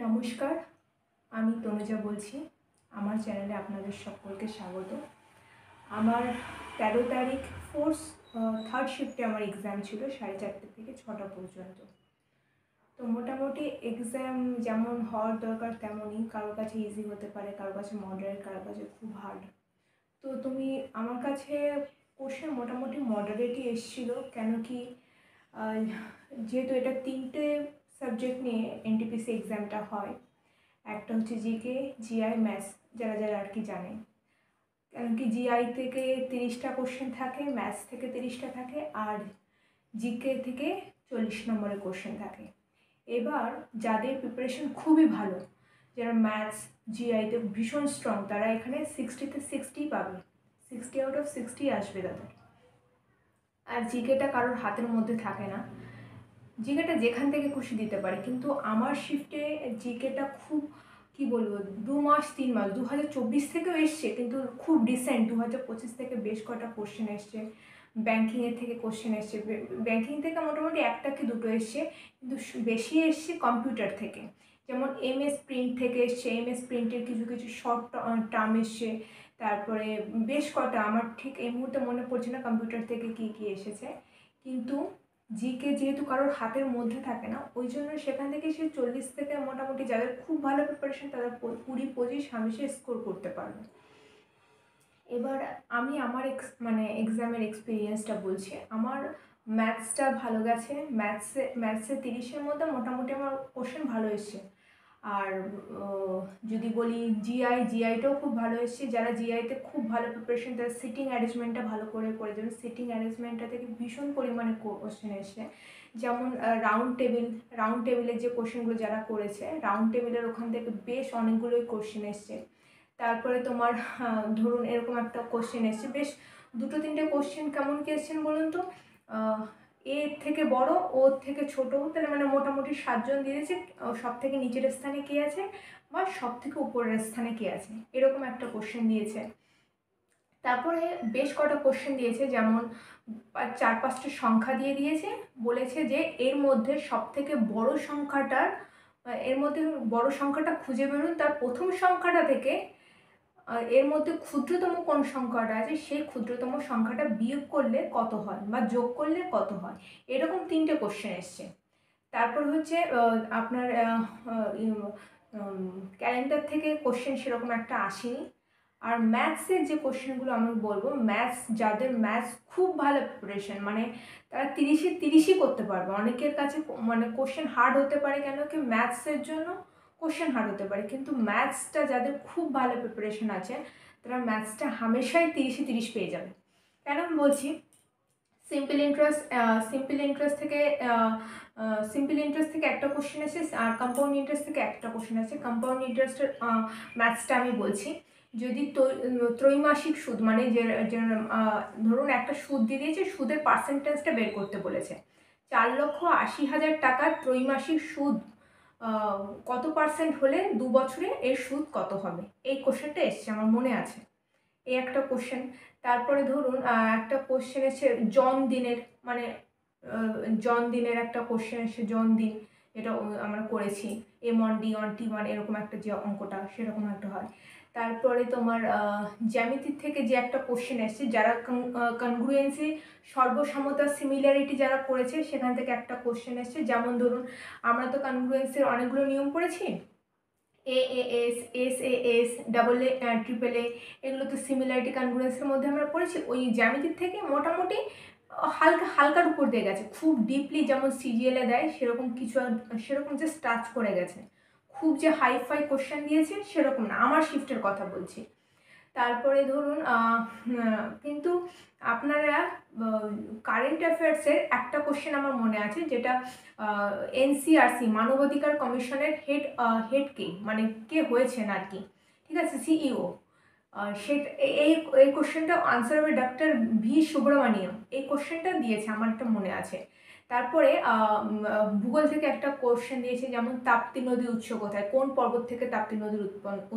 নমস্কার, আমি তনুজা বলছি। আমার চ্যানেলে আপনাদের সকলকে স্বাগত। আমার 13 তারিখ থার্ড শিফটে আমার এক্সাম ছিল 4:30 থেকে 6টা পর্যন্ত। তো মোটামুটি এক্সাম যেমন হওয়ার দরকার তেমনই, কারোর কাছে ইজি হতে পারে, কারোর কাছে মডারেট, কারোর কাছে খুব হার্ড। তো আমার কাছে কোশ্চেন মোটামুটি মডারেটই এসেছিলো, কেন কি যেহেতু এটা 3টে সাবজেক্ট নিয়ে এনটিপিসি এক্সামটা হয়। একটা হচ্ছে জিকে, জিআই, ম্যাথস, যারা যারা আর কি জানে। কারণ কি জিআই থেকে 30টা কোশ্চেন থাকে, ম্যাথস থেকে 30টা থাকে, আর জিকে থেকে 40 নম্বরের কোশ্চেন থাকে। এবার যাদের প্রিপারেশন খুবই ভালো, যারা ম্যাথস জিআইতে ভীষণ স্ট্রং, তারা এখানে 60তে 60 পাবে, 60 আউট অফ 60 আসবে তাদের। আর জিকেটা কারোর হাতের মধ্যে থাকে না, জিকেটা যেখান থেকে খুশি দিতে পারে। কিন্তু আমার শিফটে জিকেটা খুব কি বলবো, 2 মাস 3 মাস 2024 থেকেও এসছে, কিন্তু খুব রিসেন্ট 2025 থেকে বেশ কটা কোশ্চেন এসছে। ব্যাঙ্কিংয়ের থেকে কোশ্চেন এসছে, ব্যাঙ্কিং থেকে মোটামুটি একটা কি দুটো এসছে, কিন্তু বেশি এসছে কম্পিউটার থেকে। যেমন এমএস প্রিন্ট থেকে এসছে, এমএস প্রিন্টের কিছু কিছু শর্ট টার্ম এসছে। তারপরে বেশ কটা, আমার ঠিক এই মুহূর্তে মনে পড়ছে না কম্পিউটার থেকে কী কী এসেছে। কিন্তু জিকে যেহেতু কারোর হাতের মধ্যে থাকে না, ওই জন্য সেখান থেকে সে 40 থেকে মোটামুটি যাদের খুব ভালো প্রিপারেশন তারা 20-25 স্কোর করতে পারবে। এবার আমি আমার এক্সামের এক্সপিরিয়েন্সটা বলছি। আমার ম্যাথসটা ভালো গেছে, ম্যাথসে 30-এর মধ্যে মোটামুটি আমার কোশ্চেন ভালো এসছে। আর যদি বলি জিআইটাও খুব ভালো এসছে। যারা জিআইতে খুব ভালো প্রিপারেশন, তারা সিটিং অ্যারেঞ্জমেন্টটা ভালো করে যাবে। সিটিং অ্যারেঞ্জমেন্টটা থেকে ভীষণ পরিমাণে কোশ্চেন এসছে। যেমন রাউন্ড টেবিলের যে কোশ্চেনগুলো যারা করেছে, রাউন্ড টেবিলের ওখান থেকে বেশ অনেকগুলোই কোশ্চেন এসছে। তারপরে তোমার ধরুন এরকম একটা কোশ্চেন এসছে, বেশ 2-3টে কোশ্চেন কেমন কি এসছেন বলুন তো, এর থেকে বড়, ওর থেকে ছোট, তাহলে মানে মোটামুটি 7জন দিয়েছে, সব থেকে নিচের স্থানে কে আছে বা সব থেকে উপরের স্থানে কে আছে, এরকম একটা কোশ্চেন দিয়েছে। তারপরে বেশ কটা কোশ্চেন দিয়েছে, যেমন 4-5টা সংখ্যা দিয়েছে, বলেছে যে এর মধ্যে সব থেকে বড় সংখ্যাটা খুঁজে বেরোন, তার প্রথম সংখ্যাটা থেকে এর মধ্যে ক্ষুদ্রতম কোন সংখ্যাটা আছে সেই ক্ষুদ্রতম সংখ্যাটা বিয়োগ করলে কত হয় বা যোগ করলে কত হয়, এরকম 3টে কোশ্চেন এসছে। তারপর হচ্ছে আপনার ক্যালেন্ডার থেকে কোশ্চেন সেরকম একটা আসেনি। আর ম্যাথসের যে কোশ্চেনগুলো আমি বলবো, যাদের ম্যাথস খুব ভালো প্রিপারেশন, মানে তারা 30-এ 30ই করতে পারবে। অনেকের কাছে মানে কোশ্চেন হার্ড হতে পারে, কেন কি ম্যাথসের জন্য কোশ্চেন হার্ড হতে পারে, কিন্তু ম্যাথসটা যাদের খুব ভালো প্রিপারেশন আছে, তারা ম্যাথসটা হামেশাই 30-এ 30 পেয়ে যাবে। কেন আমি বলছি, সিম্পল ইন্টারেস্ট থেকে একটা কোশ্চেন আছে, আর কম্পাউন্ড ইন্টারেস্ট থেকে একটা কোশ্চেন আছে। কম্পাউন্ড ইন্টারেস্টের ম্যাথসটা আমি বলছি। যদি ত্রৈমাসিক সুদ, মানে যে ধরুন একটা সুদ দিয়ে দিয়েছে, সুদের পার্সেন্টেজটা বের করতে বলেছে। 4,80,000 টাকার ত্রৈমাসিক সুদ কত পার্সেন্ট হলে 2 বছরে এর সুদ কত হবে, এই কোশ্চেনটা এসছে, আমার মনে আছে। এই একটা কোশ্চেন। তারপরে ধরুন একটা কোশ্চেন এসে জনদিনের একটা কোশ্চেন এসে, জনদিন, যেটা আমরা করেছি M1D1T1 এরকম একটা যে অঙ্কটা, সেরকম একটা হয়। তারপরে তোমার জ্যামিতির থেকে যে একটা কোশ্চেন এসছে, যারা কনগ্রুয়েন্সি, সর্বসমতা, সিমিলারিটি যারা করেছে, সেখান থেকে একটা কোশ্চেন এসছে। যেমন ধরুন আমরা তো কনগ্রুয়েন্সির অনেকগুলো নিয়ম পড়েছি, AAS, SAS, AA, AAA, এগুলো তো সিমিলারিটি কনগ্রুয়েন্সের মধ্যে আমরা পড়েছি। ওই জ্যামিতির থেকে মোটামুটি হালকার উপর দিয়ে গেছে, খুব ডিপলি যেমন সিজিএলে দেয় সেরকম জাস্ট টাচ করে গেছে। খুব যে হাইফাই কোশ্চেন দিয়েছে সেরকম না, আমার শিফটের কথা বলছি। তারপরে ধরুন কিন্তু আপনারা কারেন্ট অ্যাফেয়ার্সের একটা কোশ্চেন আমার মনে আছে, যেটা NCRC, মানবাধিকার কমিশনের হেড কে, মানে কে হয়েছেন আর কি, ঠিক আছে, CEO। সেটা এই কোশ্চেনটা আনসার হবে ডক্টর ভি সুব্রমণিয়ম, এই কোশ্চেনটা দিয়েছে, আমার একটা মনে আছে। তারপরে ভূগোল থেকে একটা কোশ্চেন দিয়েছে, যেমন তাপ্তি নদীর উৎস কোথায়, কোন পর্বত থেকে তাপ্তি নদীর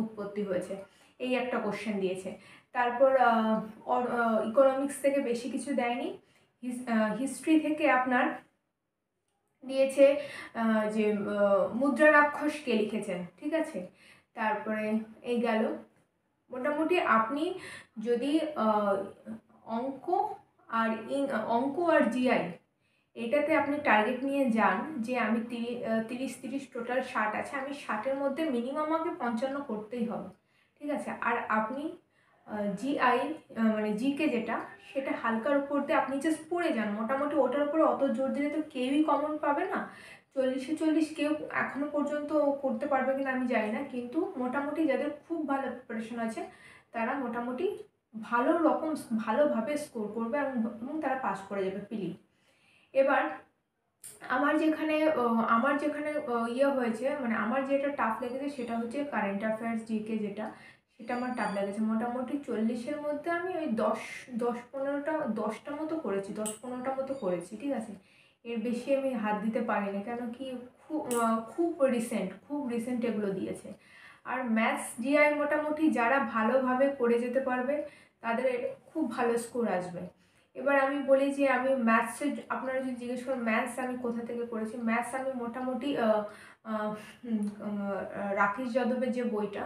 উৎপত্তি হয়েছে, এই একটা কোশ্চেন দিয়েছে। তারপর ইকোনমিক্স থেকে বেশি কিছু দেয়নি। হিস্ট্রি থেকে আপনার দিয়েছে যে মুদ্রা রাক্ষস কে লিখেছেন, ঠিক আছে। তারপরে এই গেল। মোটামুটি আপনি যদি অঙ্ক আর অঙ্ক আর জিআই এটাতে আপনি টার্গেট নিয়ে যান যে আমি 30 টোটাল 60 আছে, আমি 60-এর মধ্যে মিনিমাম আমাকে 55 করতেই হবে, ঠিক আছে। আর আপনি জিআই মানে জিকে যেটা, সেটা হালকার উপর দিয়ে আপনি জাস্ট পড়ে যান। মোটামুটি ওটার উপরে অত জোর দিলে তো কেউই কমন পাবে না। 40-এ 40 কেউ এখনও পর্যন্ত করতে পারবে কিনা আমি জানি না, কিন্তু মোটামুটি যাদের খুব ভালো প্রিপারেশন আছে তারা মোটামুটি ভালোভাবে স্কোর করবে এবং তারা পাস করে যাবে পিলি। এবার আমার যেখানে ইয়ে হয়েছে, মানে আমার যেটা টাফ লেগেছে সেটা হচ্ছে কারেন্ট অ্যাফেয়ার্স জিকে, সেটা আমার টাফ লেগেছে। মোটামুটি 40-এর মধ্যে আমি ওই 10-15টা মতো করেছি, 10-15টা মতো করেছি, ঠিক আছে। এর বেশি আমি হাত দিতে পারিনি, কেন কি খুব রিসেন্ট এগুলো দিয়েছে। আর ম্যাথস জিআই মোটামুটি যারা ভালোভাবে করে যেতে পারবে তাদের খুব ভালো স্কোর আসবে। এবার আমি বলি যে আমি ম্যাথসে, আপনারা যদি জিজ্ঞেস করেন ম্যাথস আমি কোথা থেকে করেছি, ম্যাথস আমি মোটামুটি রাকেশ যাদবের যে বইটা,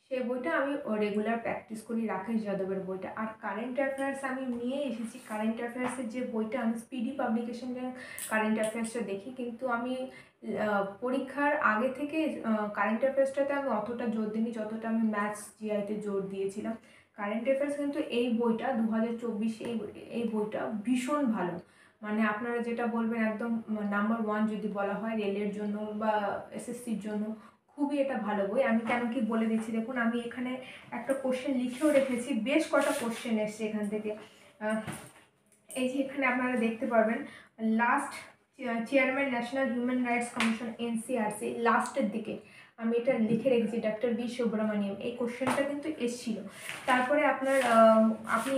সেই বইটা আমি রেগুলার প্র্যাকটিস করি, রাকেশ যাদবের বইটা। আর কারেন্ট অ্যাফেয়ার্স আমি নিয়ে এসেছি, কারেন্ট অ্যাফেয়ার্সের যে বইটা, আমি স্পিডি পাবলিকেশনের কারেন্ট অ্যাফেয়ার্সটা দেখি, কিন্তু আমি পরীক্ষার আগে থেকে কারেন্ট অ্যাফেয়ার্সটাতে আমি অতটা জোর দিইনি যতটা আমি ম্যাথস জিআইতে জোর দিয়েছিলাম। কারেন্ট অ্যাফেয়ার্স কিন্তু এই বইটা 2024 এই বইটা ভীষণ ভালো, মানে আপনারা যেটা বলবেন একদম নাম্বার 1 যদি বলা হয় রেলের জন্য বা এসএসসির জন্য, খুবই এটা ভালো বই। আমি কেন কি বলে দিচ্ছি দেখুন, আমি এখানে একটা কোশ্চেন লিখেও রেখেছি, বেশ কটা কোশ্চেন এসছে এখান থেকে। এই যে এখানে আপনারা দেখতে পারবেন last chairman national human rights commission NCRC, লাস্টের দিকে আমি এটা লিখে রেখেছি, ডক্টর বি সুব্রমণিয়াম, এই কোশ্চেনটা কিন্তু এসছিল। তারপরে আপনি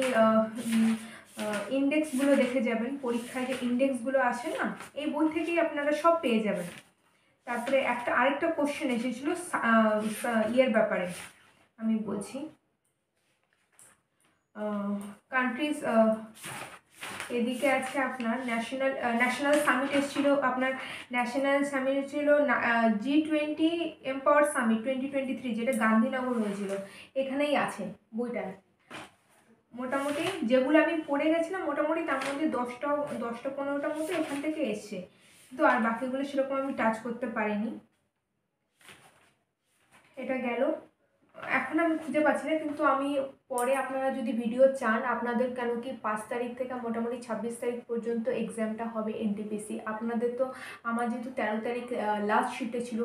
ইন্ডেক্সগুলো দেখে যাবেন, পরীক্ষায় যে ইন্ডেক্সগুলো আসে না, এই বই থেকেই আপনারা সব পেয়ে যাবেন। তারপরে আরেকটা কোশ্চেন এসেছিল ইয়ের ব্যাপারে, আমি বলছি কান্ট্রিজ, এদিকে আছে আপনার ন্যাশনাল সামিট এসেছিল, আপনার ন্যাশনাল সামিট ছিল G20 এম্পাওয়ার সামিট 2023, যেটা গান্ধীনগর হয়েছিল, এখানেই আছে বইটা। মোটামুটি যেগুলো আমি পড়ে গেছিলাম মোটামুটি তার মধ্যে 10-15টা মতো এখান থেকে এসছে, কিন্তু আর বাকিগুলো সেরকম আমি টাচ করতে পারিনি। এটা গেল, এখন আমি খুঁজে পাচ্ছি না, কিন্তু আমি পরে আপনারা যদি ভিডিও চান, আপনাদের কেন কি 5 তারিখ থেকে মোটামুটি 26 তারিখ পর্যন্ত এক্সামটা হবে এনটিপিসি আপনাদের। তো আমার যেহেতু 13 তারিখ লাস্ট শিফটে ছিল,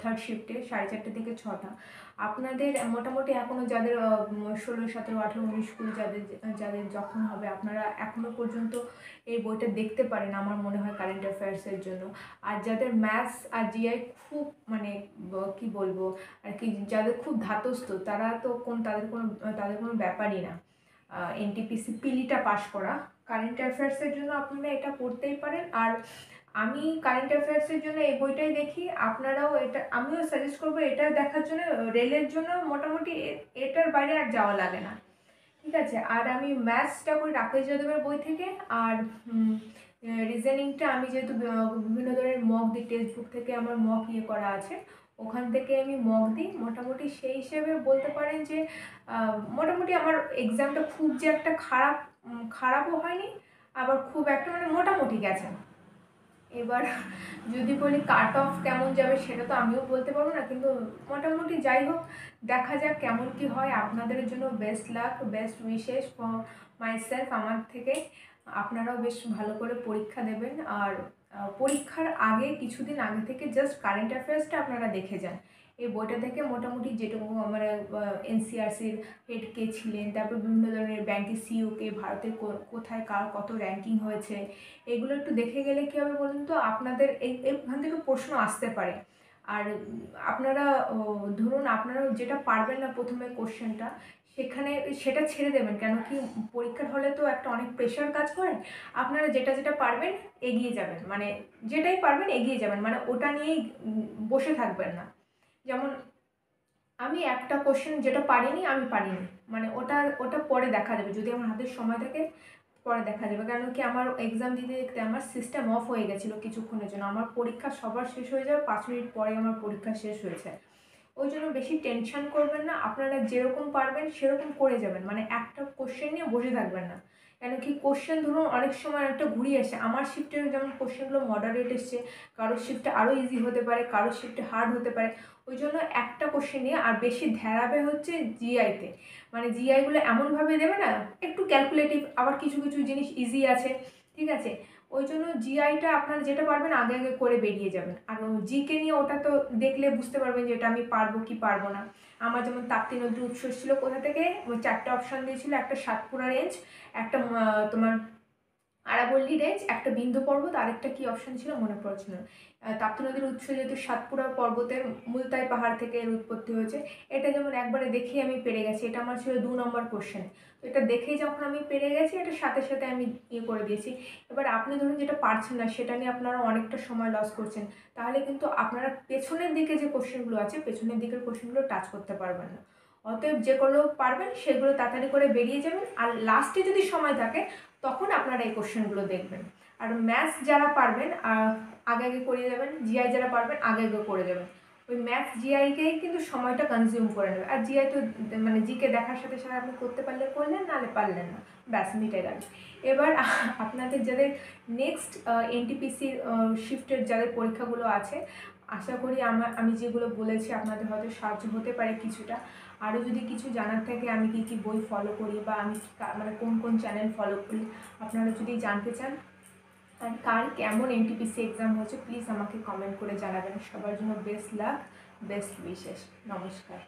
থার্ড শিফটে 4:30 থেকে 6টা, আপনাদের মোটামুটি এখনও যাদের 16, 17, 18, 19 স্কুল যাদের যখন হবে, আপনারা এখনও পর্যন্ত এই বইটা দেখতে পারেন আমার মনে হয় কারেন্ট অ্যাফেয়ার্সের জন্য। আর যাদের ম্যাথস আর জিআই খুব মানে কি বলবো আর কি, যাদের খুব ধাতস্থ, তারা তো তাদের কোনো ব্যাপারই না এনটিপিসি পিলিটা পাস করা। কারেন্ট অ্যাফেয়ার্সের জন্য আপনারা এটা পড়তেই পারেন। আর আমি কারেন্ট অ্যাফেয়ার্সের জন্য এই বইটাই দেখি, আপনারাও আমিও সাজেস্ট করবো এটা দেখার জন্য। রেলের জন্য মোটামুটি এটার বাইরে আর যাওয়া লাগে না, ঠিক আছে। আর আমি ম্যাথসটা করি রাকেশ যাদবের বই থেকে, আর রিজনিংটা আমি যেহেতু বিভিন্ন ধরনের মক দিই, টেক্সট বুক থেকে আমার মক করা আছে, ওখান থেকে আমি মক দিই। মোটামুটি সেই হিসেবে বলতে পারেন যে মোটামুটি আমার এক্সামটা খুব যে একটা খারাপও হয়নি, আবার খুব একটা মানে মোটামুটি গেছে। এবার যদি বলি কাট অফ কেমন যাবে সেটা তো আমিও বলতে পারবো না, কিন্তু মোটামুটি যাই হোক, দেখা যাক কেমন কি হয়। আপনাদের জন্য best lakh, best wishes for myself আমার থেকে। আপনারাও বেশ ভালো করে পরীক্ষা দেবেন। আর পরীক্ষার আগে কিছুদিন আগে থেকে জাস্ট কারেন্ট অ্যাফেয়ার্সটা আপনারা দেখে যান। এই বইটা থেকে মোটামুটি যেটুকু মানে এনসিআরসির হেড কে ছিলেন, তারপর বিভিন্ন ধরনের ব্যাংকের সিইও কে, ভারতের কোথায় কার কত র্যাঙ্কিং হয়েছে, এগুলো একটু দেখে গেলে কী হবে বলুন তো, আপনাদের এইখান থেকে প্রশ্ন আসতে পারে। আর আপনারা ধরুন আপনারা যেটা পারবেন না প্রথমে কোশ্চেনটা, সেটা ছেড়ে দেবেন, কেন কি পরীক্ষার হলে তো একটা অনেক প্রেশার কাজ করে। আপনারা যেটা পারবেন এগিয়ে যাবেন, মানে যেটাই পারবেন এগিয়ে যাবেন, মানে ওটা নিয়েই বসে থাকবেন না। যেমন আমি একটা কোশ্চেন যেটা পারিনি, মানে ওটা পরে দেখা যাবে, যদি আমার হাতের সময় থাকে পরে দেখা যাবে। কারণ কি আমার এক্সাম দিতে দেখতে আমার সিস্টেম অফ হয়ে গেছিলো কিছুক্ষণের জন্য। আমার পরীক্ষা সবার শেষ হয়ে যাবে, 5 মিনিট পরে আমার পরীক্ষা শেষ হয়েছে। ওই জন্য বেশি টেনশন করবেন না, আপনারা যেরকম পারবেন সেরকম করে যাবেন, মানে একটা কোশ্চেন নিয়ে বসে থাকবেন না। কেন কি কোশ্চেন ধরুন অনেক সময় একটা ঘুরিয়ে আসে, আমার শিফটের যেমন কোশ্চেনগুলো মডারেট এসছে, কারোর শিফটে আরও ইজি হতে পারে, কারোর শিফটে হার্ড হতে পারে। ওই জন্য একটা কোশ্চেন নিয়ে আর বেশি ধ্যারাবে হচ্ছে জিআইতে, মানে জিআইগুলো এমনভাবে দেবে না, একটু ক্যালকুলেটিভ, আবার কিছু কিছু জিনিস ইজি আছে, ঠিক আছে। ওই জন্য জিআইটা আপনারা যেটা পারবেন আগে আগে করে বেরিয়ে যাবেন। আর জিকে নিয়ে ওটা তো দেখলে বুঝতে পারবেন যে এটা আমি পারবো কি পারবো না। আমার যেমন তাপ্তি নদীর উৎস ছিল কোথা থেকে, ওই 4টে অপশান দিয়েছিল, একটা সাতপুরা রেঞ্জ, একটা তোমার আরাবল্লী রেঞ্জ, একটা বিন্ধ্য পর্বত, আরেকটা কি অপশন ছিল মনে পড়ছে না। তাপ্তি নদীর উৎস যেহেতু সাতপুরা পর্বতের মুলতাই পাহাড় থেকে এর উৎপত্তি হয়েছে, এটা যেমন একবারে দেখেই আমি পেরে গেছি, এটা আমার ছিল 2 নম্বর কোশ্চেন। তো এটা দেখেই যখন আমি পেরে গেছি, এটা সাথে সাথে আমি ইয়ে করে দিয়েছি। এবার আপনি ধরুন যেটা পারছেন না, সেটা নিয়ে আপনারা অনেকটা সময় লস করছেন, তাহলে কিন্তু আপনারা পেছনের দিকে যে কোশ্চেনগুলো আছে, পেছনের দিকের কোশ্চেনগুলো টাচ করতে পারবেন না। অতএব যেগুলো পারবেন সেগুলো তাড়াতাড়ি করে বেরিয়ে যাবেন, আর লাস্টে যদি সময় থাকে তখন আপনারা এই কোশ্চেনগুলো দেখবেন। আর ম্যাথস যারা পারবেন আগে আগে করে যাবেন, জিআই যারা পারবেন আগে আগে করে যাবেন। ওই ম্যাথস জিআইকেই কিন্তু সময়টা কনজিউম করে নেবে, আর জিআই তো মানে জিকে দেখার সাথে সাথে আপনি করতে পারলে করলেন, নাহলে পারলেন না, ব্যাস মিটে গেল। এবার আপনাদের যাদের নেক্সট এনটিপিসির শিফটের যাদের পরীক্ষাগুলো আছে, আশা করি আমি যেগুলো বলেছি আপনাদের হয়তো সাহায্য হতে পারে কিছুটা। আরও যদি কিছু জানার থাকে, আমি কী কী বই ফলো করি বা আমি মানে কোন কোন চ্যানেল ফলো করি, আপনারা যদি জানতে চান, আর কার কেমন এনটিপিসি এক্সাম হচ্ছে, প্লিজ আমাকে কমেন্ট করে জানাবেন। সবার জন্য বেস্ট লাক, বেস্ট উইশেস। নমস্কার।